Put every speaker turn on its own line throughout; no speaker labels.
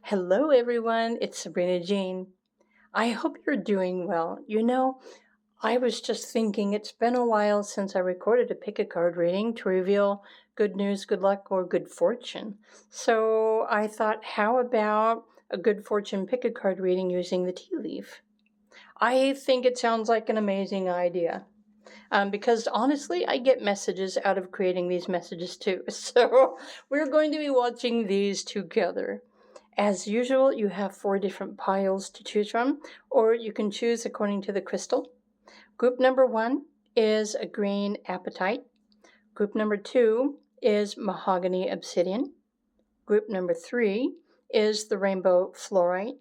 Hello, everyone. It's Sabrina Jean. I hope you're doing well. I was just thinking it's been a while since I recorded a pick a card reading to reveal good news, good luck, or good fortune. So I thought, how about a good fortune pick a card reading using the tea leaf? I think it sounds like an amazing idea. Because honestly, I get messages out of creating these messages too. So we're going to be watching these together. As usual, you have 4 different piles to choose from, or you can choose according to the crystal. Group number 1 is a green apatite. Group number 2 is mahogany obsidian. Group number 3 is the rainbow fluorite.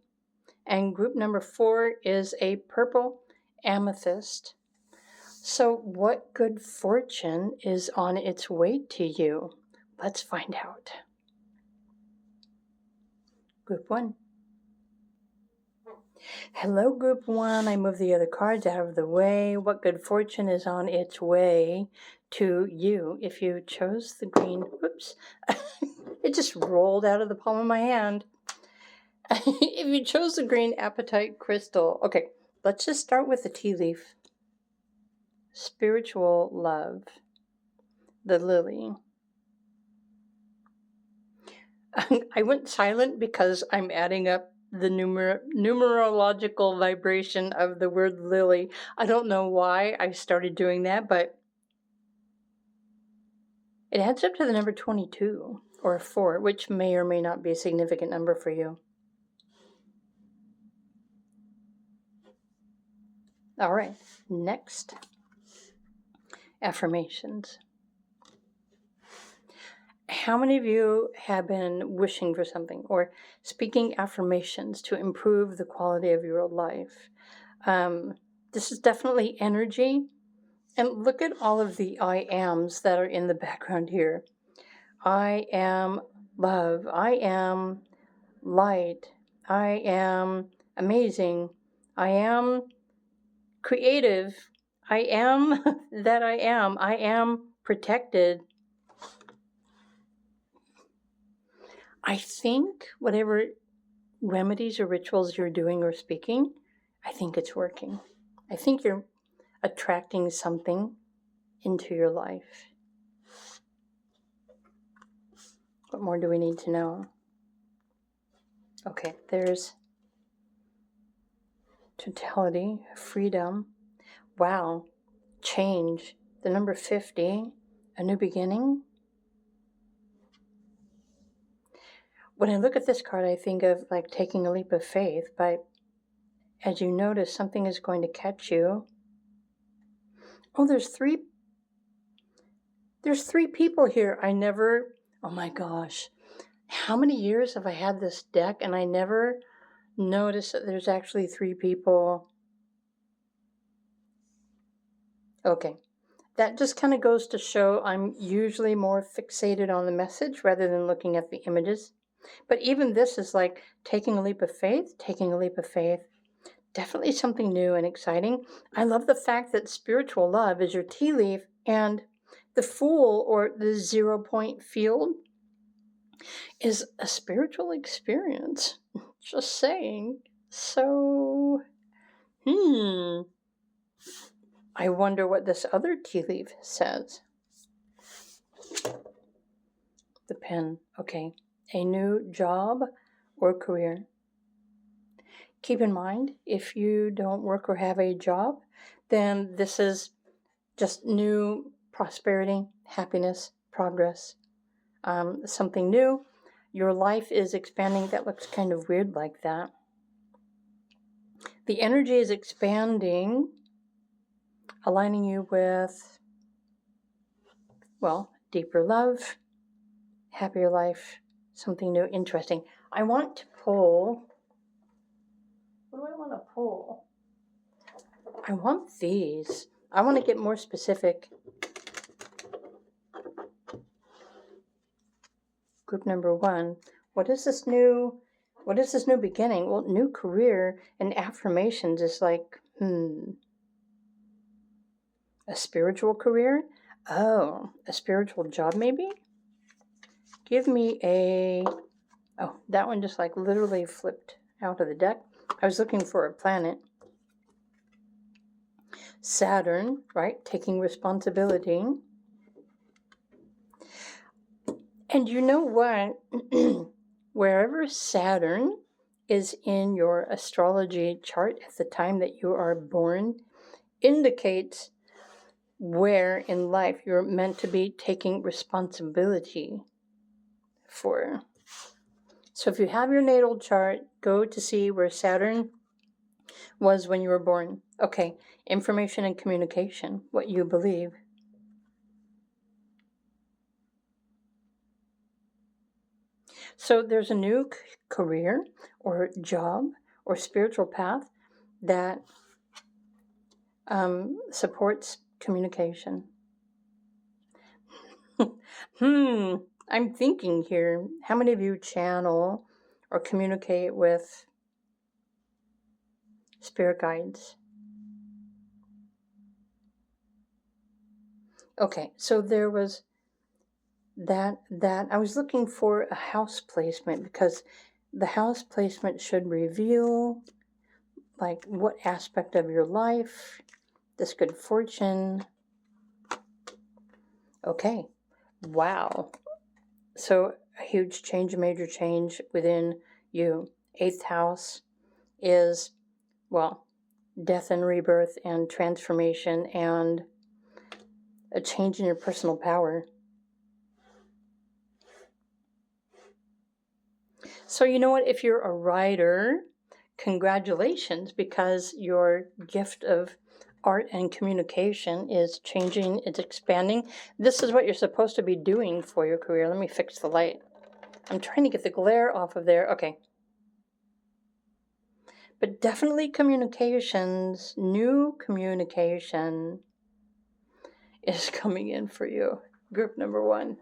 And group number 4 is a purple amethyst. So, what good fortune is on its way to you? Let's find out. Group 1. Hello, Group 1. I move the other cards out of the way. What good fortune is on its way to you? If you chose the green, whoops, it just rolled out of the palm of my hand. If you chose the green apatite crystal, okay, let's just start with the tea leaf. Spiritual love, the lily. I went silent because I'm adding up the numerological vibration of the word lily. I don't know why I started doing that, but it adds up to the number 22 or 4, which may or may not be a significant number for you. All right, next. Affirmations. How many of you have been wishing for something or speaking affirmations to improve the quality of your life? This is definitely energy. And look at all of the I ams that are in the background here. I am love. I am light. I am amazing. I am creative. I am that I am. I am protected. I think whatever remedies or rituals you're doing or speaking, I think it's working. I think you're attracting something into your life. What more do we need to know? Okay, there's totality, freedom, wow, change, the number 50, a new beginning. When I look at this card, I think of like taking a leap of faith, but as you notice, something is going to catch you. Oh, there's three people here. Oh my gosh, how many years have I had this deck and I never noticed that there's actually 3 people? Okay. That just kind of goes to show I'm usually more fixated on the message rather than looking at the images. But even this is like taking a leap of faith. Definitely something new and exciting. I love the fact that spiritual love is your tea leaf and the Fool, or the 0 point field, is a spiritual experience. Just saying. So, I wonder what this other tea leaf says. The pen. Okay. A new job or career. Keep in mind, if you don't work or have a job, then this is just new prosperity, happiness, progress, something new. Your life is expanding. That looks kind of weird like that. The energy is expanding, aligning you with, well, deeper love, happier life, something new, interesting. I want to pull. What do I want to pull? I want these. I want to get more specific. Group number 1. What is this new beginning? Well, new career and affirmations is like, a spiritual career? Oh, a spiritual job maybe? Give me a Oh, that one just like literally flipped out of the deck. I was looking for a planet. Saturn, right? Taking responsibility. And you know what? Wherever Saturn is in your astrology chart at the time that you are born indicates where in life you're meant to be taking responsibility for. So if you have your natal chart, go to see where Saturn was when you were born. Okay, information and communication, what you believe. So there's a new career or job or spiritual path that supports communication. I'm thinking here, how many of you channel or communicate with spirit guides? Okay, so there was that I was looking for a house placement because the house placement should reveal like what aspect of your life, this good fortune. Okay, wow. So a huge change, a major change within you. 8th house is, well, death and rebirth and transformation and a change in your personal power. So you know what? If you're a writer, congratulations, because your gift of art and communication is changing, it's expanding. This is what you're supposed to be doing for your career. Let me fix the light. I'm trying to get the glare off of there. Okay. But definitely communications, new communication is coming in for you. Group number 1.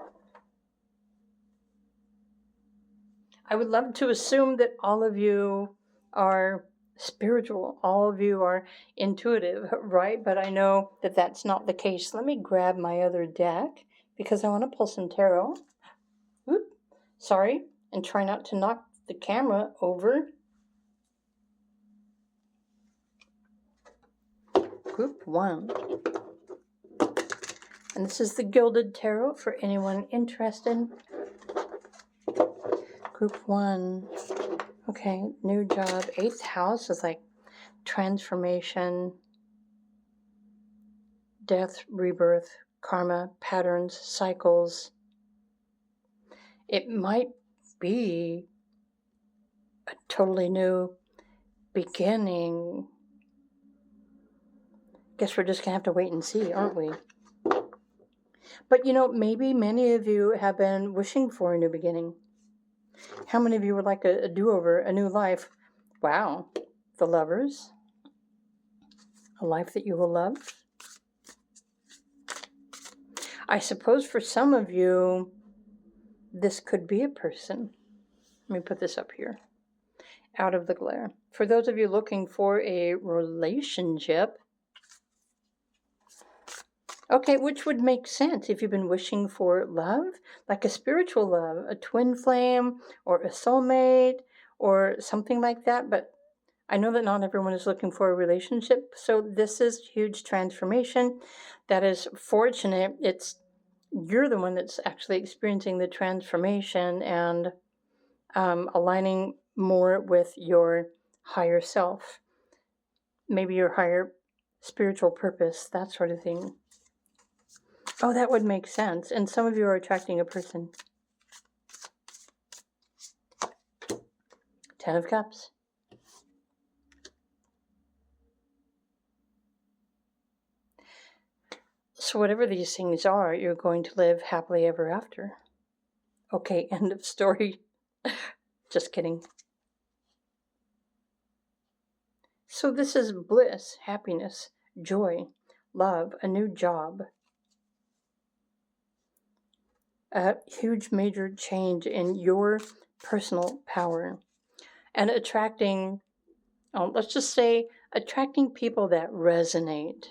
I would love to assume that all of you are spiritual, all of you are intuitive, right? But I know that that's not the case. Let me grab my other deck because I want to pull some tarot. Oop, sorry, and try not to knock the camera over. Group 1. And this is the Gilded Tarot for anyone interested. Group 1. Okay, new job. 8th house is like transformation, death, rebirth, karma, patterns, cycles. It might be a totally new beginning. Guess we're just going to have to wait and see, aren't we? But you know, maybe many of you have been wishing for a new beginning. How many of you would like a do-over, a new life? Wow. The Lovers. A life that you will love. I suppose for some of you, this could be a person. Let me put this up here, out of the glare. For those of you looking for a relationship, okay, which would make sense if you've been wishing for love, like a spiritual love, a twin flame, or a soulmate, or something like that. But I know that not everyone is looking for a relationship, so this is huge transformation. That is fortunate. You're the one that's actually experiencing the transformation and aligning more with your higher self, maybe your higher spiritual purpose, that sort of thing. Oh, that would make sense. And some of you are attracting a person. 10 of Cups. So whatever these things are, you're going to live happily ever after. Okay, end of story. Just kidding. So this is bliss, happiness, joy, love, a new job. A huge major change in your personal power. And attracting, let's just say, attracting people that resonate.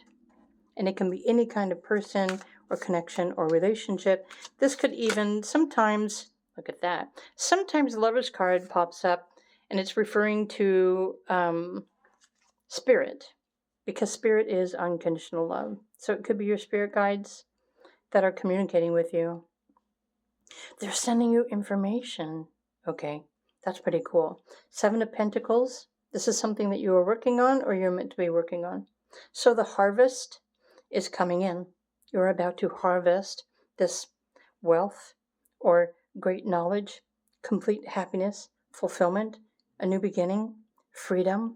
And it can be any kind of person or connection or relationship. This could even sometimes Look at that. Sometimes the Lover's card pops up and it's referring to spirit, because spirit is unconditional love. So it could be your spirit guides that are communicating with you. They're sending you information. Okay, that's pretty cool. Seven of Pentacles. This is something that you are working on or you're meant to be working on. So the harvest is coming in. You're about to harvest this wealth or great knowledge, complete happiness, fulfillment, a new beginning, freedom,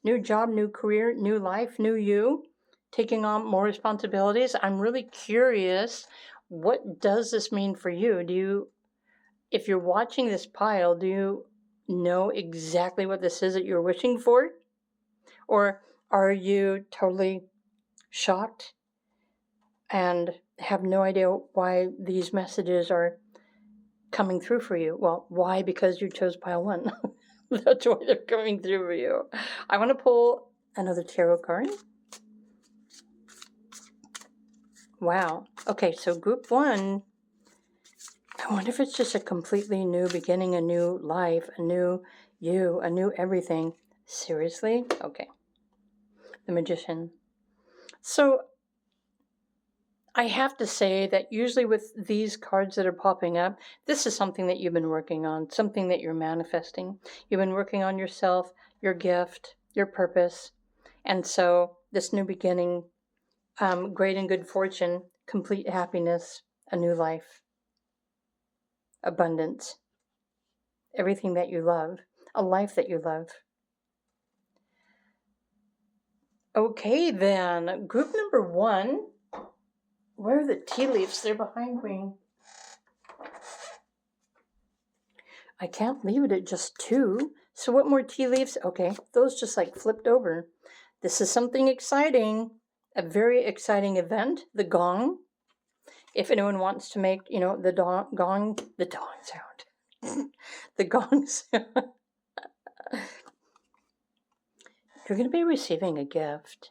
new job, new career, new life, new you, taking on more responsibilities. I'm really curious, what does this mean for you? If you're watching this pile, do you know exactly what this is that you're wishing for? Or are you totally shocked and have no idea why these messages are coming through for you? Well, why? Because you chose pile 1. That's why they're coming through for you. I want to pull another tarot card. Wow. Okay, so group 1, I wonder if it's just a completely new beginning, a new life, a new you, a new everything. Seriously? Okay. The Magician. So I have to say that usually with these cards that are popping up, this is something that you've been working on, something that you're manifesting. You've been working on yourself, your gift, your purpose. And so this new beginning, great and good fortune, complete happiness, a new life, abundance, everything that you love, a life that you love. Okay, then, group number 1. Where are the tea leaves? They're behind me. I can't leave it at just 2. So what more tea leaves? Okay, those just like flipped over. This is something exciting, a very exciting event, the gong. If anyone wants to make, the gong sound. The gong sound. You're going to be receiving a gift.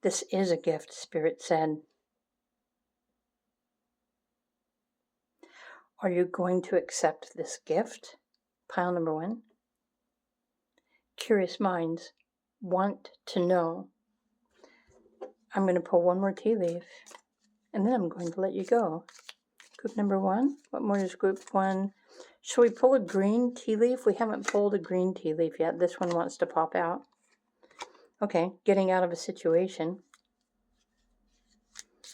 This is a gift, Spirit said. Are you going to accept this gift? Pile number 1. Curious minds want to know. I'm going to pull one more tea leaf, and then I'm going to let you go. Group number 1. What more is group 1? Shall we pull a green tea leaf? We haven't pulled a green tea leaf yet. This one wants to pop out. Okay, getting out of a situation.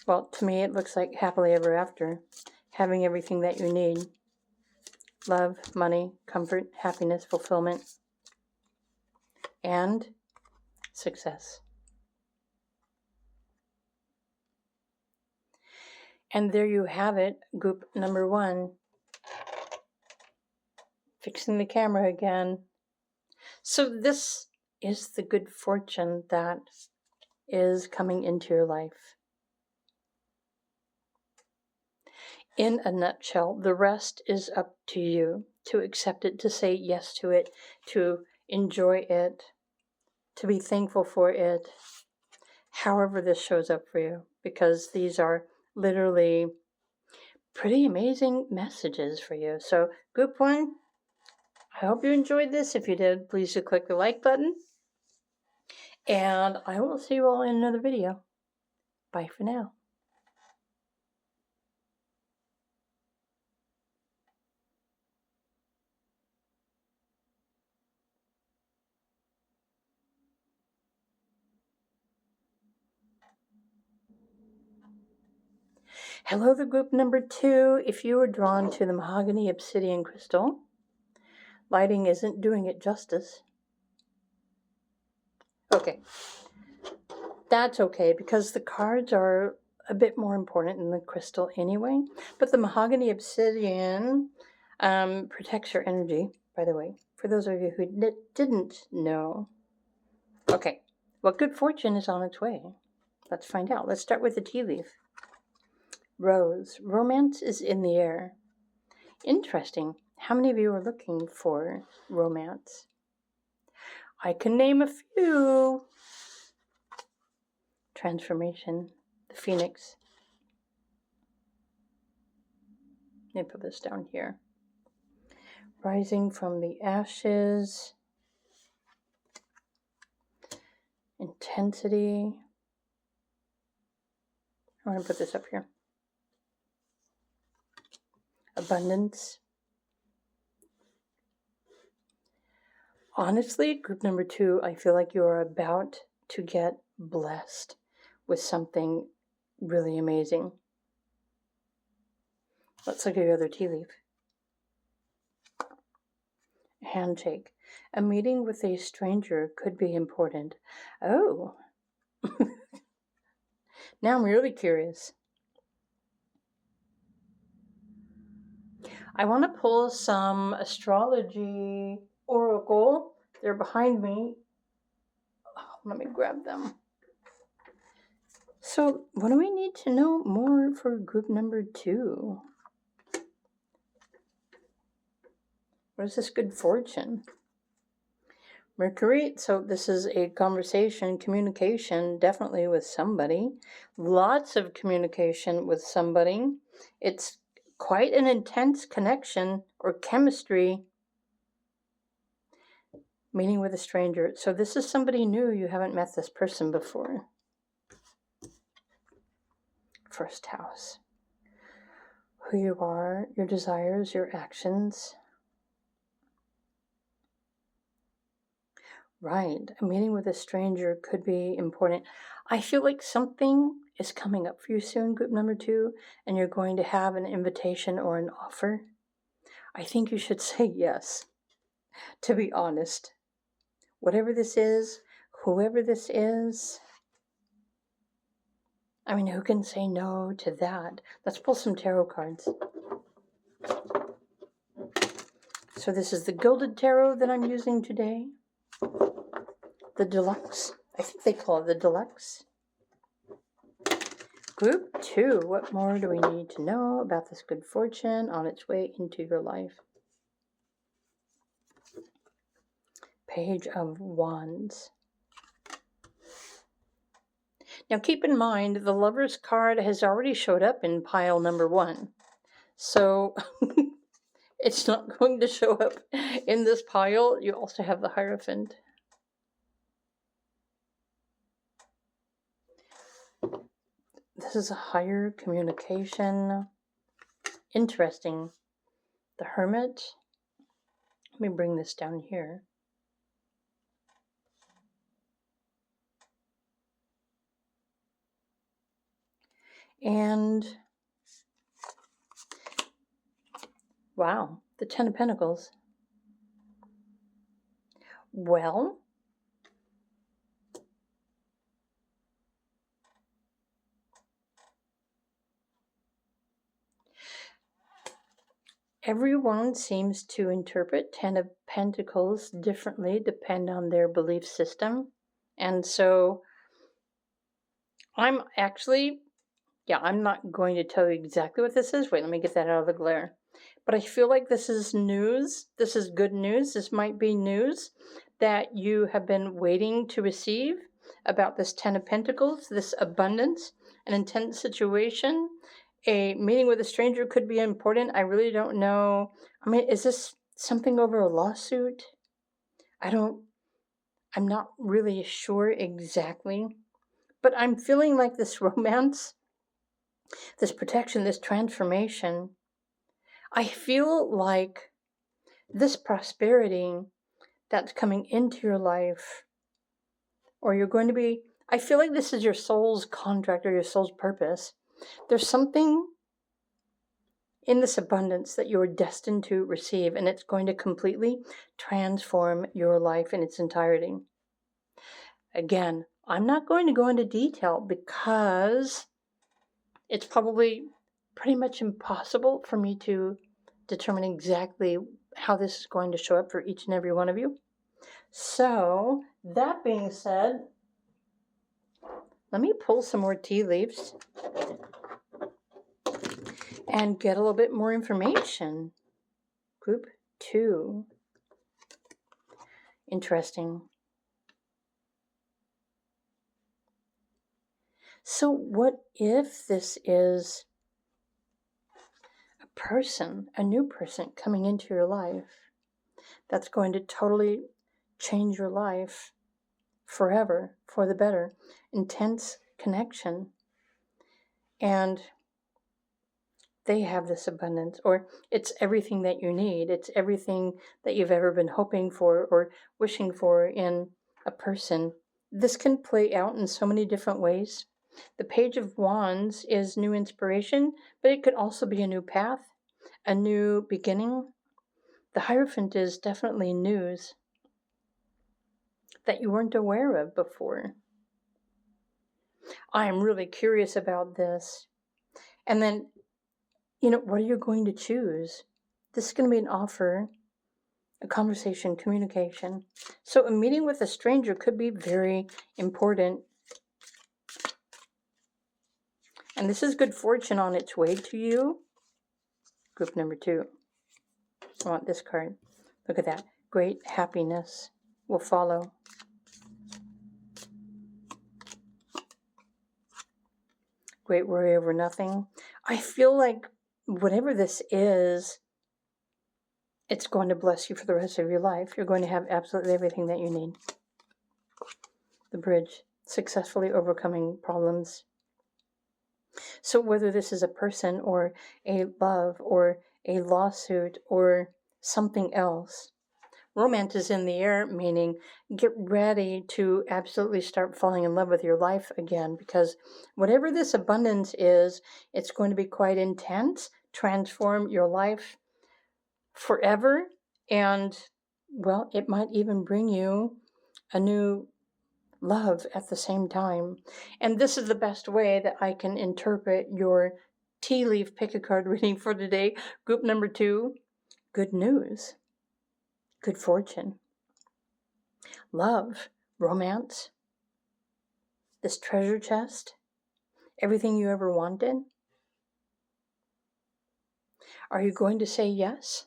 Well, to me, it looks like happily ever after. Having everything that you need. Love, money, comfort, happiness, fulfillment, and success. And there you have it, group number 1. Fixing the camera again. So this is the good fortune that is coming into your life. In a nutshell, the rest is up to you to accept it, to say yes to it, to enjoy it, to be thankful for it, however this shows up for you, because these are literally pretty amazing messages for you. So group 1, I hope you enjoyed this. If you did, please do click the like button. And I will see you all in another video. Bye for now. Hello, the group number 2. If you were drawn to the Mahogany Obsidian crystal, lighting isn't doing it justice. Okay. That's okay, because the cards are a bit more important than the crystal anyway. But the Mahogany Obsidian protects your energy, by the way, for those of you who didn't know. Okay. Well, good fortune is on its way. Let's find out. Let's start with the tea leaf. Rose. Romance is in the air. Interesting. How many of you are looking for romance? I can name a few. Transformation. the phoenix. Let me put this down here. Rising from the ashes. Intensity. I want to put this up here. Abundance. Honestly, group number 2, I feel like you're about to get blessed with something really amazing. Let's look at your other tea leaf. Handshake. A meeting with a stranger could be important. Oh. Now I'm really curious. I want to pull some astrology oracle. They're behind me. Oh, let me grab them. So, what do we need to know more for group number 2? What is this good fortune? Mercury, so this is a conversation, communication, definitely with somebody. Lots of communication with somebody. It's quite an intense connection or chemistry. Meeting with a stranger. So this is somebody new. You haven't met this person before. First house. Who you are, your desires, your actions. Right. A meeting with a stranger could be important. I feel like something is coming up for you soon, group number 2, and you're going to have an invitation or an offer. I think you should say yes, to be honest. Whatever this is, whoever this is, I mean, who can say no to that? Let's pull some tarot cards. So this is the Gilded Tarot that I'm using today. The Deluxe. I think they call it the Deluxe. Group 2. What more do we need to know about this good fortune on its way into your life? Page of Wands. Now keep in mind, the Lover's card has already showed up in pile number 1. So it's not going to show up in this pile. You also have the Hierophant. This is a higher communication. Interesting. The Hermit. Let me bring this down here. And wow, the Ten of Pentacles. Well, everyone seems to interpret Ten of Pentacles differently, depend on their belief system. And so I'm actually, I'm not going to tell you exactly what this is. Wait, let me get that out of the glare. But I feel like this is news. This is good news. This might be news that you have been waiting to receive about this Ten of Pentacles, this abundance, an intense situation. A meeting with a stranger could be important. I really don't know. I mean, is this something over a lawsuit? I'm not really sure exactly. But I'm feeling like this romance, this protection, this transformation. I feel like this prosperity that's coming into your life, or you're going to be, I feel like this is your soul's contract or your soul's purpose. There's something in this abundance that you're destined to receive, and it's going to completely transform your life in its entirety. Again, I'm not going to go into detail because it's probably pretty much impossible for me to determine exactly how this is going to show up for each and every one of you. So, that being said, let me pull some more tea leaves and get a little bit more information. Group 2. Interesting. So what if this is a person, a new person coming into your life that's going to totally change your life forever for the better? Intense connection. And they have this abundance, or it's everything that you need. It's everything that you've ever been hoping for or wishing for in a person. This can play out in so many different ways. The Page of Wands is new inspiration, but it could also be a new path, a new beginning. The Hierophant is definitely news that you weren't aware of before. I'm really curious about this. And then, what are you going to choose? This is going to be an offer, a conversation, communication. So a meeting with a stranger could be very important. And this is good fortune on its way to you. Group number 2. I want this card. Look at that. Great happiness will follow. Great worry over nothing. I feel like whatever this is, it's going to bless you for the rest of your life. You're going to have absolutely everything that you need. The Bridge. Successfully overcoming problems. So whether this is a person or a love or a lawsuit or something else, romance is in the air, meaning get ready to absolutely start falling in love with your life again, because whatever this abundance is, it's going to be quite intense, transform your life forever, and, well, it might even bring you a new love at the same time. And this is the best way that I can interpret your tea leaf pick a card reading for today. Group number 2, good news, good fortune, love, romance, this treasure chest, everything you ever wanted. Are you going to say yes?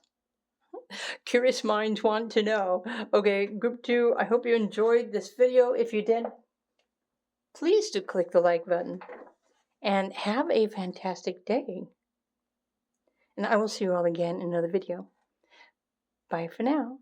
Curious minds want to know. Okay, group 2, I hope you enjoyed this video. If you did, please do click the like button and have a fantastic day. And I will see you all again in another video. Bye for now.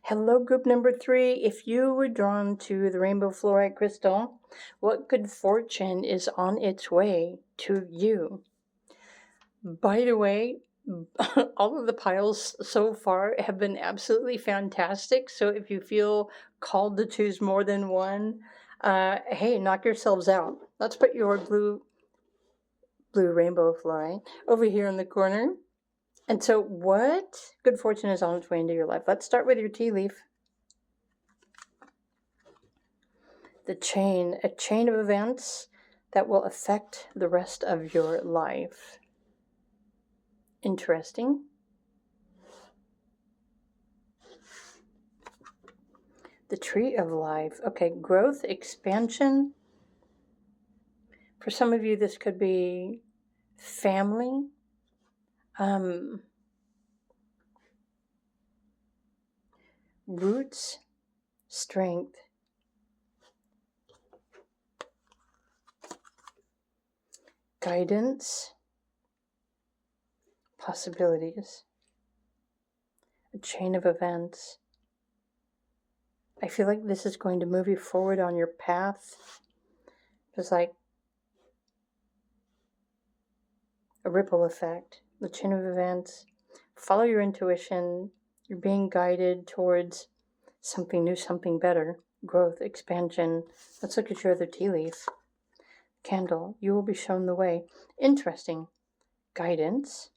Hello, group number 3. If you were drawn to the rainbow fluorite crystal, what good fortune is on its way to you? By the way, all of the piles so far have been absolutely fantastic. So if you feel called to choose more than one, hey, knock yourselves out. Let's put your blue rainbow fluorite over here in the corner. And so what good fortune is on its way into your life? Let's start with your tea leaf. A chain of events that will affect the rest of your life. Interesting. The Tree of Life. Okay, growth, expansion. For some of you, this could be family. Roots, strength. Guidance, possibilities. A chain of events. I feel like this is going to move you forward on your path. It's like a ripple effect. The chain of events. Follow your intuition. You're being guided towards something new, something better. Growth, expansion. Let's look at your other tea leaf. Candle. You will be shown the way. Interesting. Guidance.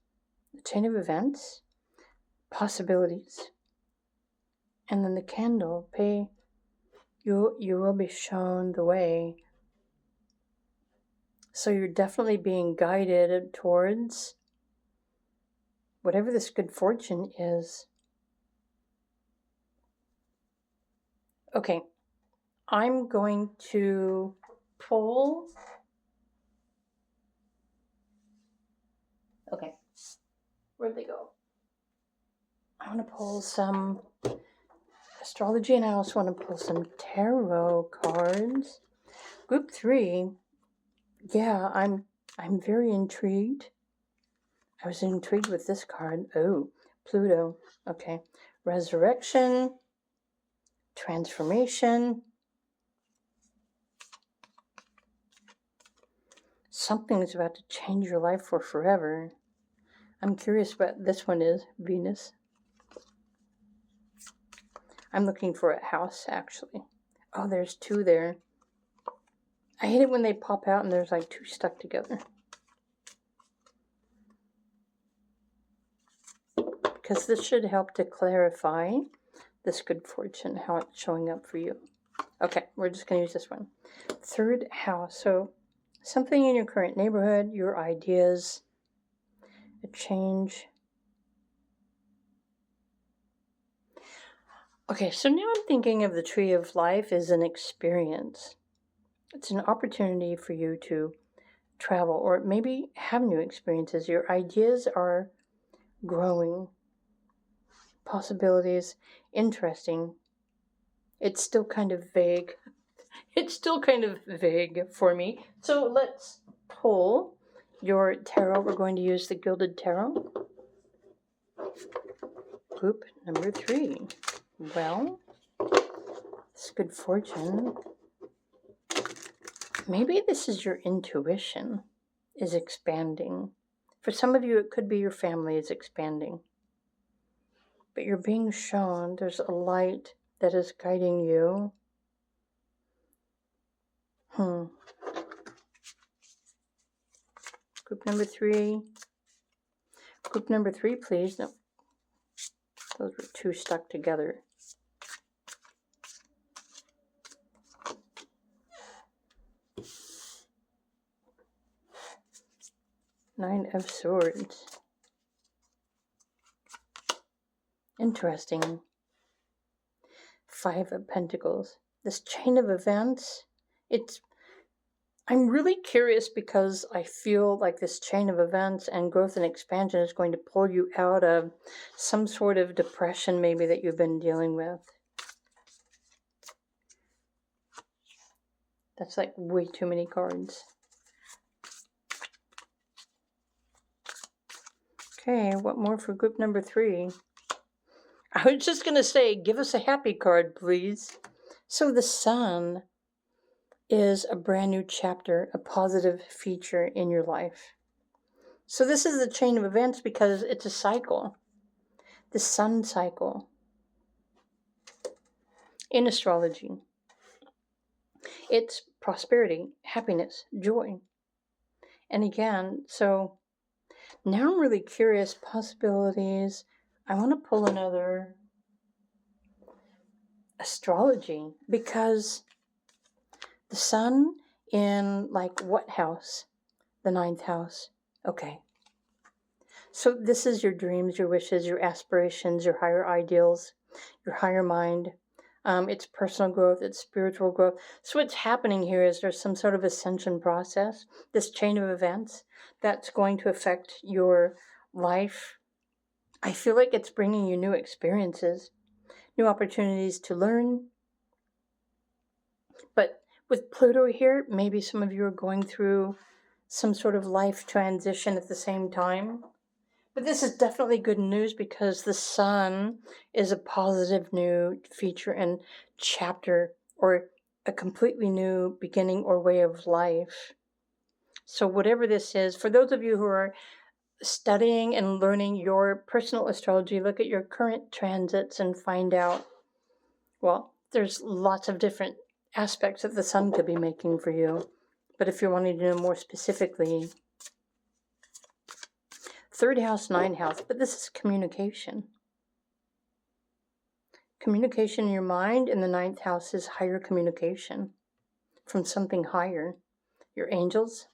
The chain of events. Possibilities. And then the candle. You will be shown the way. So you're definitely being guided towards whatever this good fortune is. Okay, I'm going to pull. Okay, where'd they go? I want to pull some astrology, and I also want to pull some tarot cards. Group 3. Yeah, I'm very intrigued. I was intrigued with this card. Oh, Pluto. Okay. Resurrection, transformation. Something's about to change your life for forever. I'm curious what this one is. Venus. I'm looking for a house, actually. Oh, there's 2 there. I hate it when they pop out and there's like 2 stuck together. Because this should help to clarify this good fortune, how it's showing up for you. Okay, we're just going to use this one. 3rd house. So something in your current neighborhood, your ideas, a change. Okay, so now I'm thinking of the tree of life as an experience. It's an opportunity for you to travel or maybe have new experiences. Your ideas are growing. Possibilities, interesting. It's still kind of vague. It's still kind of vague for me. So let's pull your tarot. We're going to use the Gilded Tarot. Group number 3. Well, it's good fortune. Maybe this is your intuition is expanding. For some of you, it could be your family is expanding. But you're being shown there's a light that is guiding you. Group number 3. Group number 3, please. No, those were 2 stuck together. Nine of Swords. Interesting. 5 of Pentacles. This chain of events, I'm really curious because I feel like this chain of events and growth and expansion is going to pull you out of some sort of depression maybe that you've been dealing with. That's like way too many cards. Okay, what more for group number 3? I was just going to say, give us a happy card, please. So the Sun is a brand new chapter, a positive feature in your life. So this is the chain of events because it's a cycle. The sun cycle in astrology. It's prosperity, happiness, joy. And again, so now I'm really curious, possibilities. I want to pull another astrology because the sun in like what house? The 9th house. Okay. So this is your dreams, your wishes, your aspirations, your higher ideals, your higher mind. It's personal growth, it's spiritual growth. So what's happening here is there's some sort of ascension process, this chain of events that's going to affect your life. I feel like it's bringing you new experiences, new opportunities to learn. But with Pluto here, maybe some of you are going through some sort of life transition at the same time. But this is definitely good news because the sun is a positive new feature and chapter or a completely new beginning or way of life. So whatever this is, for those of you who are studying and learning your personal astrology, look at your current transits and find out, well, there's lots of different aspects that the sun could be making for you. But if you're wanting to know more specifically, 3rd house, 9th house, but this is communication. Communication in your mind in the 9th house is higher communication from something higher. Your angels,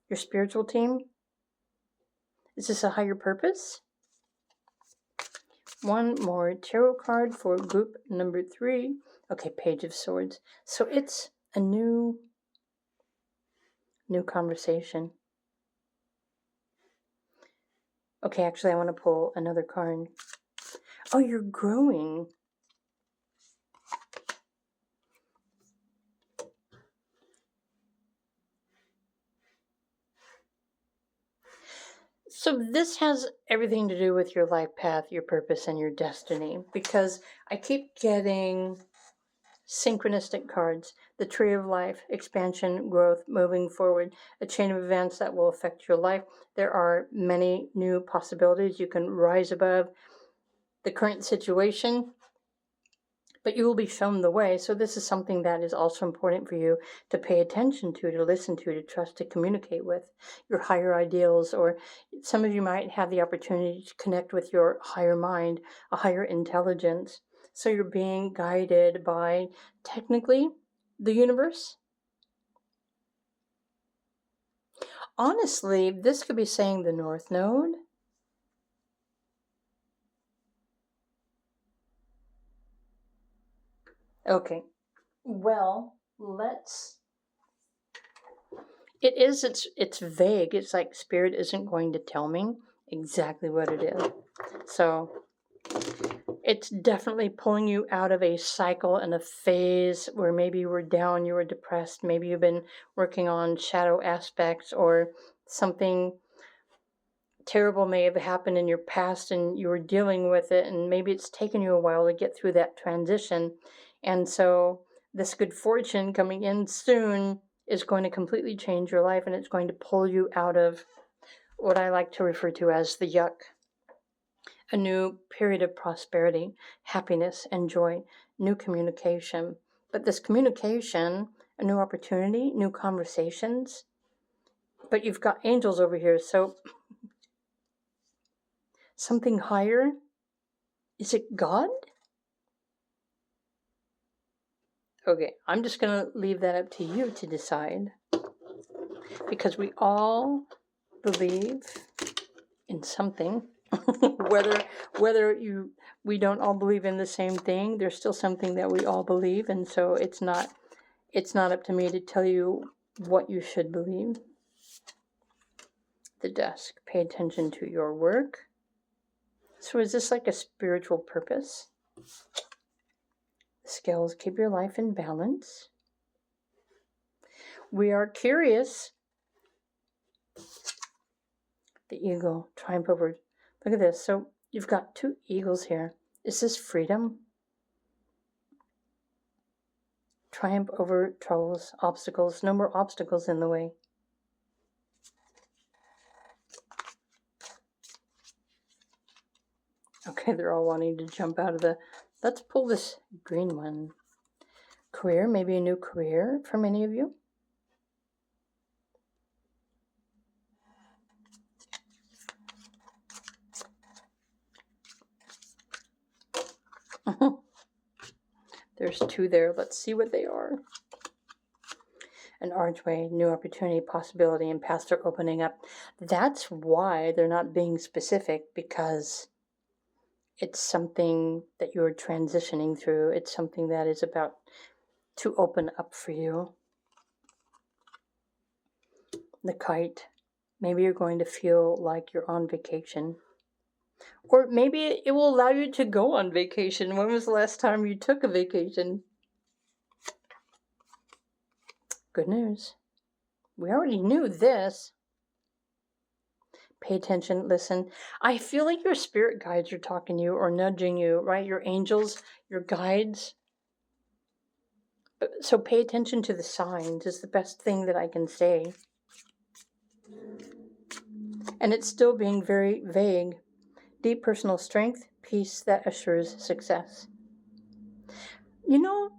Your spiritual team? Is this a higher purpose? One more tarot card for group number 3. Okay, Page of Swords. So it's a new conversation. Okay, actually I want to pull another card. Oh, you're growing. So this has everything to do with your life path, your purpose, and your destiny, because I keep getting synchronistic cards. The Tree of Life, expansion, growth, moving forward, a chain of events that will affect your life. There are many new possibilities. You can rise above the current situation, but you will be shown the way. So this is something that is also important for you to pay attention to listen to trust, to communicate with your higher ideals, or some of you might have the opportunity to connect with your higher mind, a higher intelligence. So you're being guided by, technically, the universe. Honestly, this could be saying the North Node. Okay. Well, it's vague. It's like Spirit isn't going to tell me exactly what it is. So it's definitely pulling you out of a cycle and a phase where maybe you were down, you were depressed, maybe you've been working on shadow aspects, or something terrible may have happened in your past and you were dealing with it, and maybe it's taken you a while to get through that transition. And so this good fortune coming in soon is going to completely change your life, and it's going to pull you out of what I like to refer to as the yuck. A new period of prosperity, happiness, and joy, new communication. But this communication, a new opportunity, new conversations. But you've got angels over here, so something higher. Is it God? Okay, I'm just going to leave that up to you to decide, because we all believe in something. whether we don't all believe in the same thing, there's still something that we all believe, and so it's not up to me to tell you what you should believe. The desk. Pay attention to your work. So is this like a spiritual purpose? The scales. Keep your life in balance. We are curious. The eagle. Triumph over. Look at this. So you've got 2 eagles here. Is this freedom? Triumph over troubles, obstacles. No more obstacles in the way. Okay, they're all wanting to jump out of the... Let's pull this green one. Career, maybe a new career for many of you. There's 2 there. Let's see what they are. An archway, new opportunity, possibility, and paths are opening up. That's why they're not being specific, because it's something that you're transitioning through. It's something that is about to open up for you. The kite. Maybe you're going to feel like you're on vacation. Or maybe it will allow you to go on vacation. When was the last time you took a vacation? Good news. We already knew this. Pay attention, listen. I feel like your spirit guides are talking to you or nudging you, right? Your angels, your guides. So pay attention to the signs is the best thing that I can say. And it's still being very vague. Deep personal strength, peace that assures success. You know,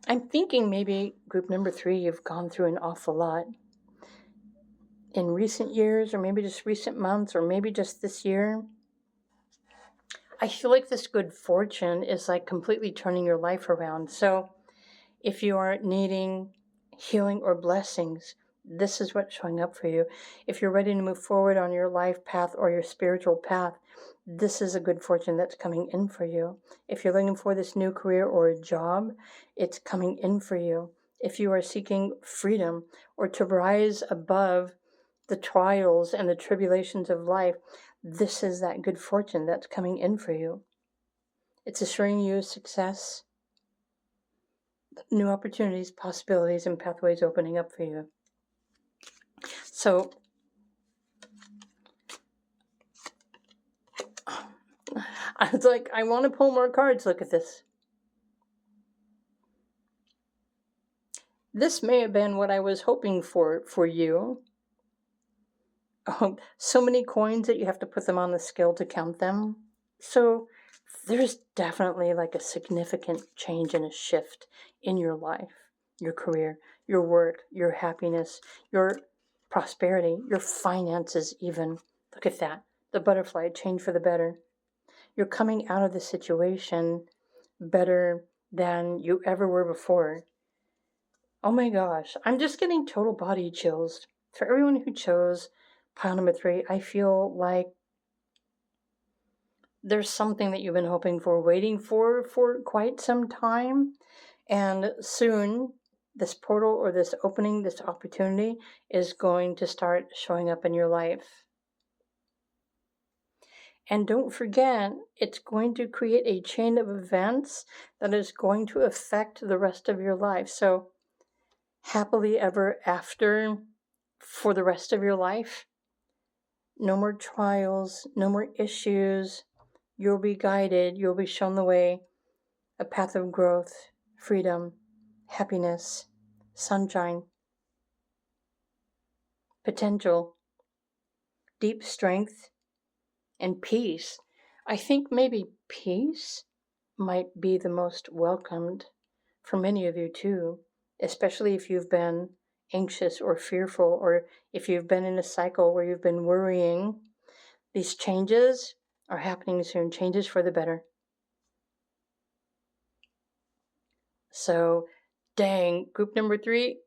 I'm thinking maybe group number 3, you've gone through an awful lot in recent years, or maybe just recent months, or maybe just this year. I feel like this good fortune is like completely turning your life around. So if you are needing healing or blessings, This is what's showing up for you. If you're ready to move forward on your life path or your spiritual path, this is a good fortune that's coming in for you. If you're looking for this new career or a job, it's coming in for you. If you are seeking freedom or to rise above the trials and the tribulations of life, this is that good fortune that's coming in for you. It's assuring you success, new opportunities, possibilities, and pathways opening up for you. So, I was like, I want to pull more cards. Look at this. This may have been what I was hoping for you. So many coins that you have to put them on the scale to count them. So there's definitely like a significant change and a shift in your life, your career, your work, your happiness, your prosperity, your finances even. Look at that. The butterfly, change for the better. You're coming out of the situation better than you ever were before. Oh my gosh, I'm just getting total body chills. For everyone who chose pile number 3, I feel like there's something that you've been hoping for, waiting for quite some time. And soon, this portal or this opening, this opportunity is going to start showing up in your life. And don't forget, it's going to create a chain of events that is going to affect the rest of your life. So, happily ever after for the rest of your life. No more trials, no more issues. You'll be guided, you'll be shown the way, a path of growth, freedom, happiness, sunshine, potential, deep strength, and peace. I think maybe peace might be the most welcomed for many of you too, especially if you've been anxious or fearful, or if you've been in a cycle where you've been worrying. These changes are happening soon, changes for the better. So, dang, group number 3,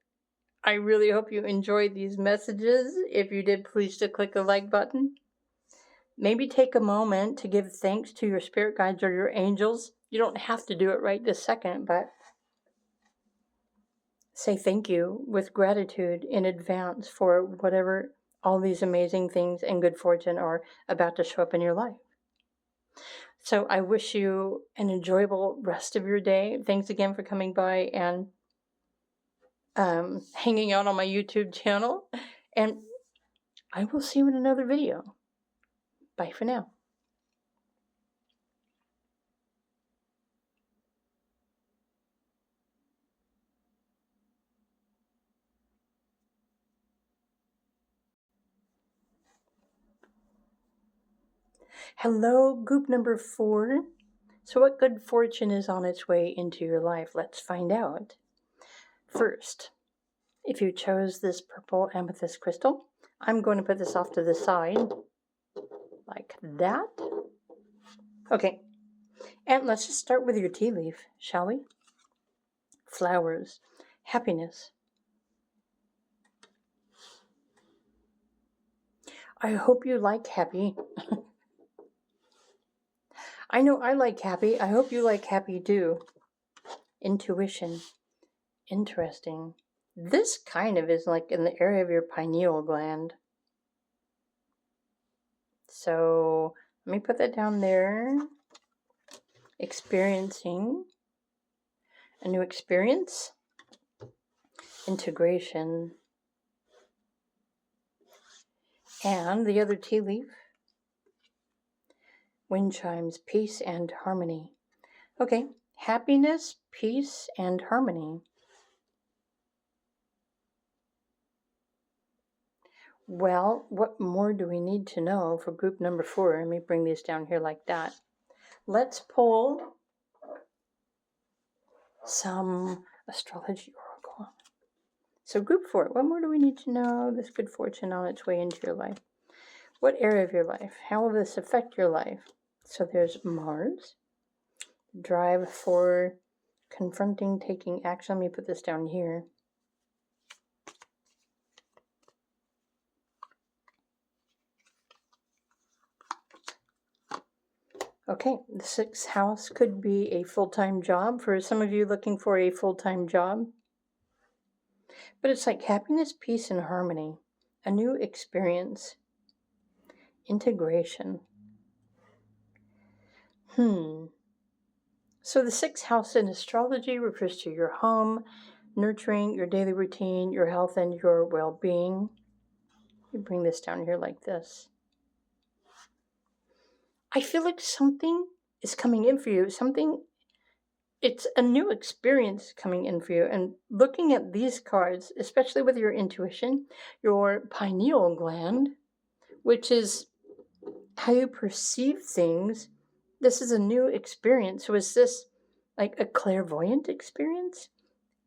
I really hope you enjoyed these messages. If you did, please just click the like button. Maybe take a moment to give thanks to your spirit guides or your angels. You don't have to do it right this second, but say thank you with gratitude in advance for whatever all these amazing things and good fortune are about to show up in your life. So I wish you an enjoyable rest of your day. Thanks again for coming by and hanging out on my YouTube channel. And I will see you in another video. Bye for now. Hello, group number 4. So what good fortune is on its way into your life? Let's find out. First, if you chose this purple amethyst crystal, I'm going to put this off to the side like that. Okay, and let's just start with your tea leaf, shall we? Flowers, happiness. I hope you like happy. I know I like happy. I hope you like happy too. Intuition. Interesting. This kind of is like in the area of your pineal gland. So let me put that down there. Experiencing a new experience. Integration. And the other tea leaf. Wind chimes, peace and harmony. Okay, happiness, peace, and harmony. Well, what more do we need to know for group number 4? Let me bring these down here like that. Let's pull some astrology oracle. So group 4, what more do we need to know? This good fortune on its way into your life. What area of your life? How will this affect your life? So there's Mars. Drive for confronting, taking action. Let me put this down here. Okay, the sixth house could be a full-time job for some of you looking for a full-time job. But it's like happiness, peace, and harmony, a new experience, integration. So the sixth house in astrology refers to your home, nurturing, your daily routine, your health, and your well-being. You bring this down here like this. I feel like something is coming in for you. It's a new experience coming in for you. And looking at these cards, especially with your intuition, your pineal gland, which is how you perceive things, this is a new experience. So is this like a clairvoyant experience?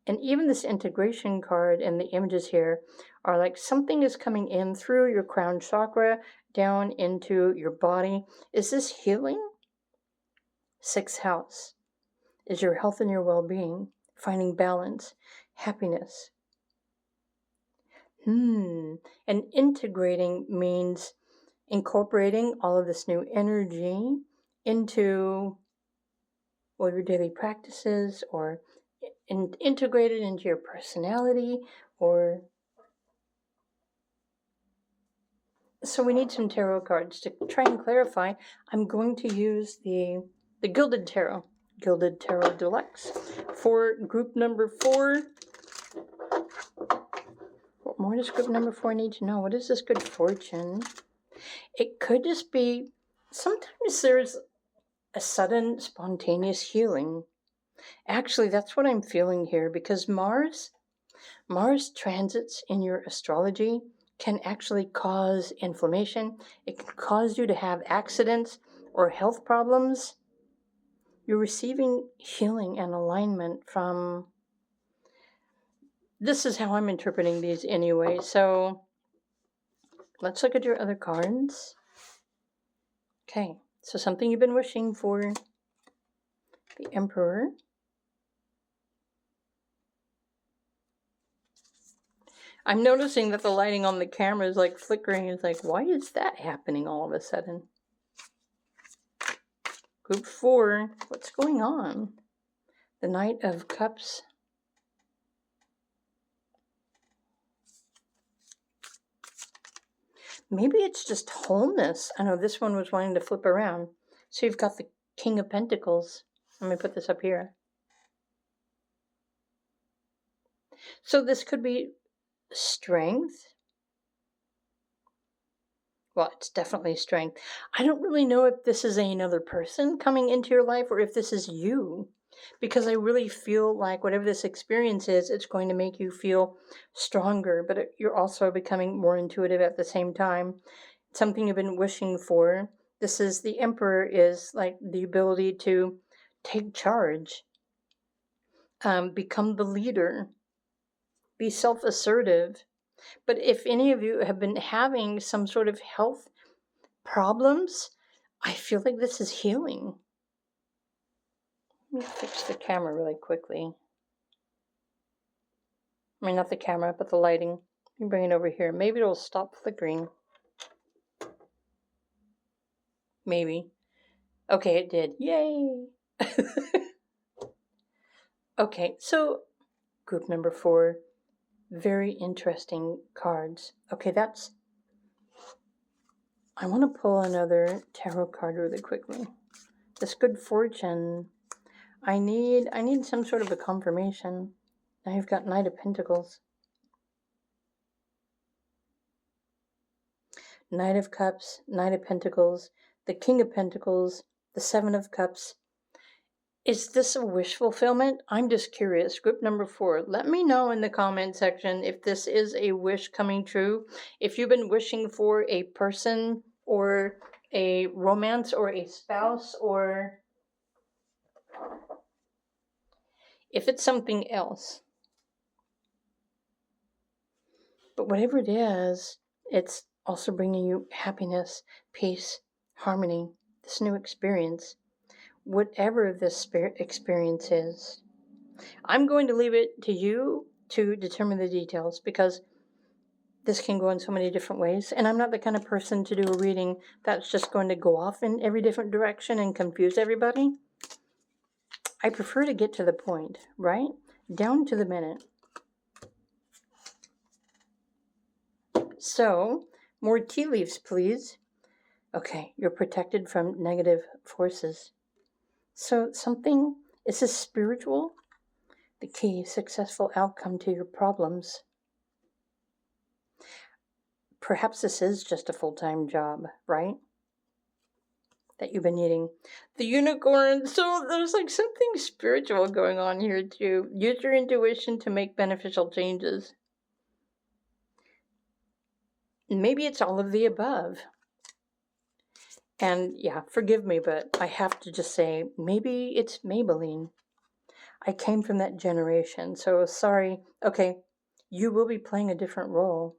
And even this integration card and the images here are like something is coming in through your crown chakra down into your body. Is this healing? Sixth house is your health and your well-being, finding balance, happiness. And integrating means incorporating all of this new energy into your daily practices, or integrate it into your personality, or so we need some tarot cards to try and clarify. I'm going to use the Gilded Tarot Deluxe for group number 4. What more does group number 4 need to know? What is this good fortune? It could just be, sometimes there's a sudden spontaneous healing. Actually, that's what I'm feeling here, because Mars transits in your astrology can actually cause inflammation. It can cause you to have accidents or health problems. You're receiving healing and alignment from, this is how I'm interpreting these anyway. So let's look at your other cards. Okay, so something you've been wishing for. The Emperor. I'm noticing that the lighting on the camera is like flickering. It's like, why is that happening all of a sudden? Group 4, what's going on? The Knight of Cups. Maybe it's just wholeness. I know this one was wanting to flip around. So you've got the King of Pentacles. Let me put this up here. So this could be strength. Well, it's definitely strength. I don't really know if this is another person coming into your life or if this is you, because I really feel like whatever this experience is, it's going to make you feel stronger, but you're also becoming more intuitive at the same time. It's something you've been wishing for. This is the Emperor, is like the ability to take charge, become the leader, be self-assertive. But if any of you have been having some sort of health problems, I feel like this is healing. Let me fix the camera really quickly. I mean, not the camera, but the lighting. Let me bring it over here. Maybe it'll stop flickering. Maybe. Okay, it did. Yay! Okay, so group number 4. Very interesting cards. Okay, I want to pull another tarot card really quickly. This good fortune. I need some sort of a confirmation. Now you've got Knight of Pentacles. Knight of Cups, Knight of Pentacles, the King of Pentacles, the Seven of Cups. Is this a wish fulfillment? I'm just curious. Group number 4. Let me know in the comment section if this is a wish coming true. If you've been wishing for a person or a romance or a spouse, or if it's something else. But whatever it is, it's also bringing you happiness, peace, harmony, this new experience. Whatever this spirit experience is, I'm going to leave it to you to determine the details, because this can go in so many different ways. And I'm not the kind of person to do a reading that's just going to go off in every different direction and confuse everybody. I prefer to get to the point, right? Down to the minute. So, more tea leaves, please. Okay, you're protected from negative forces. So is this spiritual? The key, successful outcome to your problems. Perhaps this is just a full-time job, right? That you've been needing. The unicorn. So there's like something spiritual going on here too. Use your intuition to make beneficial changes. Maybe it's all of the above. And yeah, forgive me, but I have to just say, maybe it's Maybelline. I came from that generation, so sorry. Okay, you will be playing a different role.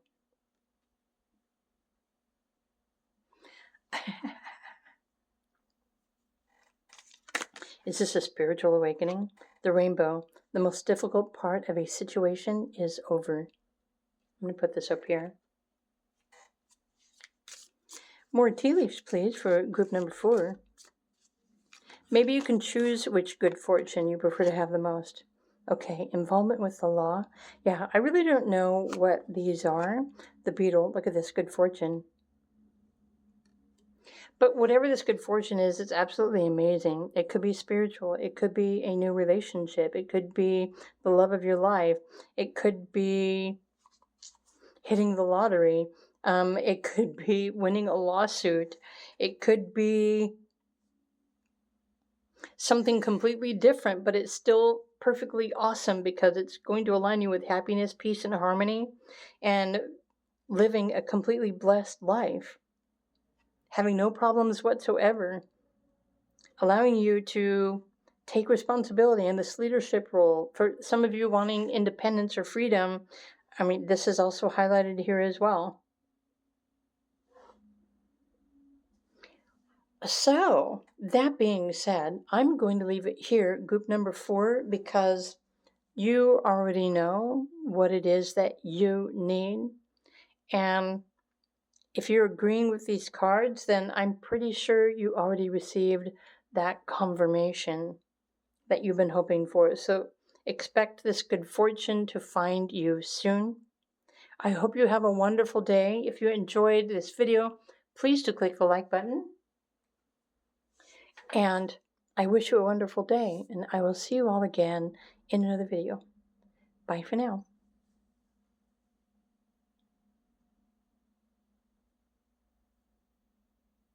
Is this a spiritual awakening? The rainbow. The most difficult part of a situation is over. I'm going to put this up here. More tea leaves, please, for group number 4. Maybe you can choose which good fortune you prefer to have the most. Okay, involvement with the law. Yeah, I really don't know what these are. The beetle, look at this, good fortune. But whatever this good fortune is, it's absolutely amazing. It could be spiritual. It could be a new relationship. It could be the love of your life. It could be hitting the lottery. It could be winning a lawsuit. It could be something completely different, but it's still perfectly awesome because it's going to align you with happiness, peace, and harmony, and living a completely blessed life, having no problems whatsoever, allowing you to take responsibility in this leadership role. For some of you wanting independence or freedom, I mean, this is also highlighted here as well. So, that being said, I'm going to leave it here, group number 4, because you already know what it is that you need. And if you're agreeing with these cards, then I'm pretty sure you already received that confirmation that you've been hoping for. So expect this good fortune to find you soon. I hope you have a wonderful day. If you enjoyed this video, please do click the like button. And I wish you a wonderful day, and I will see you all again in another video. Bye for now.